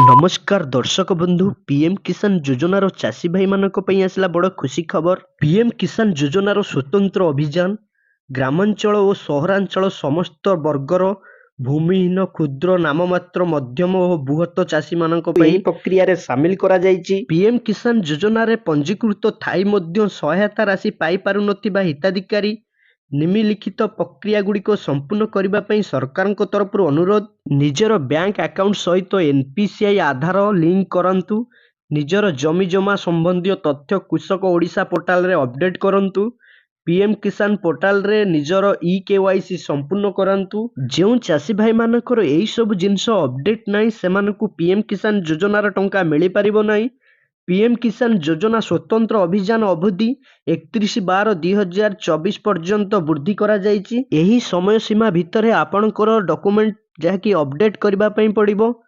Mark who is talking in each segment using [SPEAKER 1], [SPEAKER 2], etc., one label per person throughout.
[SPEAKER 1] नमस्कार दर्शक बंधु पीएम किसान योजनार चाषी भाई मानक पई आसला बड़ खुशी खबर। पीएम किसान योजनार स्वतंत्र अभियान ग्रामांचल और सहरांचल समस्त वर्गर भूमिहीन क्षुद्र नाममात्र मध्यम और बृहत चाषी मानक पई प्रक्रिया रे शामिल करा जायछि। पीएम किसान योजना रे पंजीकृत थाई मध्य सहायता राशि पाई पारु नथिबा हिताधिकारी निम्नलिखित प्रक्रिया गुड़िक संपूर्ण करने सरकार तरफ अनुरोध। निजर बैंक अकाउंट सहित एनपीसीआई आधार लिंक करंतु। निजर जमी जमा संबंधी तथ्य कृषक ओडिशा पोर्टाल रे अपडेट करंतु। पीएम किसान पोर्टाल रे निजर केवाईसी संपूर्ण करंतु। जो चाषी भाई मानकर एई सब जिनस अपडेट नाही सेमानकु पीएम किसान योजनार टंका मिली परिबो नाही। पीएम किसान योजना स्वतंत्र अभियान अवधि 31/12/2024 पर्यंत वृद्धि करा जायछि। एही समय सीमा भितर आपणकर डॉक्यूमेंट जहाँकि अपडेट करबा पई पड़िबो।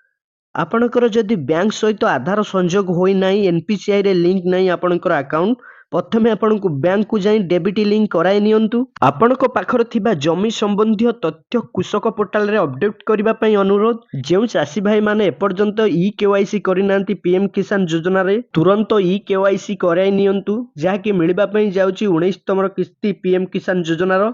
[SPEAKER 1] आपणकर जदि बैंक सहित आधार संयोग होई नाही, एनपीसीआई रे लिंक नाही आपणकर अकाउंट, प्रथमे आपणकु बैंक को जाई डेबिट लिंक कराई नियंतु। आपणक पाखर थिबा जमी संबंधी तथ्य कृषक पोर्टाल रे अपडेट करबा पई अनुरोध। जेउ चाषी भाई माने एपर्यंत केवाईसी करिनांती पीएम किसान योजना रे तुरंत केवाईसी कराई नियंतु, जहाँकि मिलबा पई जाउची 19तम किस्ती पीएम किसान योजनार।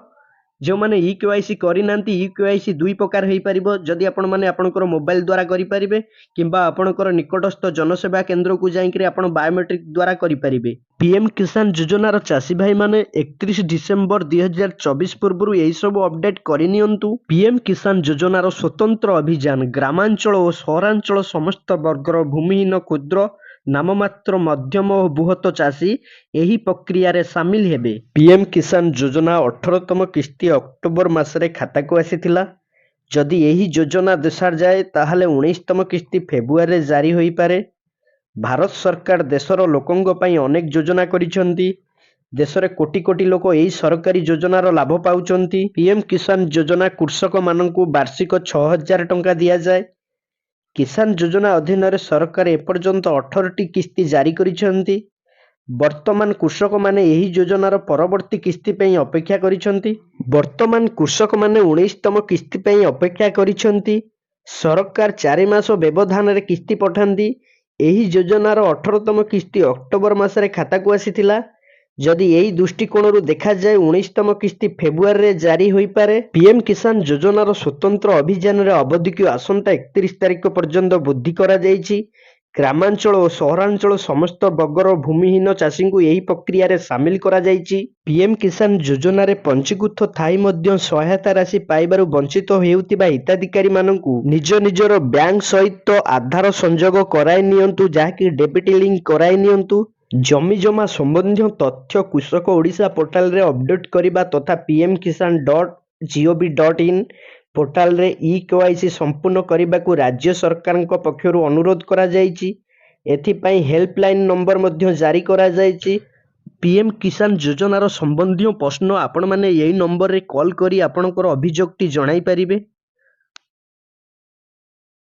[SPEAKER 1] जो माने केवाईसी करिनांती केवाईसी दुई प्रकार हेई परिबो। जदि आपण माने आपणकर मोबाइल द्वारा करि परिबे किंबा आपणकर निकटस्थ जनसेवा केंद्र को जाई कि आपण बायोमेट्रिक द्वारा करि परिबे। पीएम किसान योजनार चाषी भाई माने 31 डिसेंबर 2024 पूर्व यही सब अपडेट करि नियंतु। पीएम किसान योजनार स्वतंत्र अभियान ग्रामांचल और सहरांचल समस्त वर्गर भूमिहीन क्षुद्र नाममात्र मध्यम और बृहत चाषी यही प्रक्रिया रे शामिल हेबे। पीएम किसान योजना 18तम किस्ती अक्टोबर मासरे खाता को आसीथिला। जदि यही योजना देशार जाए ताहले 19तम किस्ती फेब्रुआरी जारी होई पारे। भारत सरकार देशर लोकंग पई अनेक योजना करिसंती। देशरे कोटी कोटी लोक एही सरकारी योजनार लाभ पाउचंती। पीएम किसान योजना कृषक माननकु वार्षिक 6000 टंका दिया जाए। किसान योजना अधीन रे सरकार एपर्यंत 18टी किस्ती जारी करिसंती। वर्तमान कृषक माने यही योजनार परवर्ती किस्ती पई अपेक्षा करिसंती। वर्तमान कृषक माने 19तम किस्ती पई अपेक्षा करिसंती। सरकार 4 मास व्यवधान रे किस्ती पठांती। एही योजनार 18तम किस्ती अक्टोबर मासरे खाता को आसीथिला। जदि यही दृष्टिकोण देखा जाए 19तम किस्ती फेब्रुआरी रे जारी होई पारे। पीएम किसान योजनार स्वतंत्र अभियान रे अवधि को आसंता 31 तारिख पर्यंत वृद्धि करा जायछि। ग्रामांचल और सहरांचल समस्त वर्गर भूमिहीन चाषी को यही प्रक्रिया रे शामिल करा जायछि। पीएम किसान योजना रे पंजीकृत थाई मध्य सहायता राशि पाइबारु वंचित हेउतिबा हिताधिकारी माननकु निज निजर बैंक सहित आधार संयोग कराई नियंतु, जहाँकि डेबिट लिंक कराई नियंतु। जमी जमा संबंधी तथ्य कृषक ओडिशा पोर्टाल रे अपडेट करिबा तथा pmkisan.gov.in पोर्टाल रे केवाईसी संपूर्ण करने को राज्य सरकार पक्षरु अनुरोध करा जायछि। एथिपाई हेल्पलाइन नंबर मध्य जारी करा जायछि। पीएम किसान योजनार संबंधी प्रश्न आपण माने यही नंबर रे कॉल करी आपणकर अभियोगटी जणाई परिबे।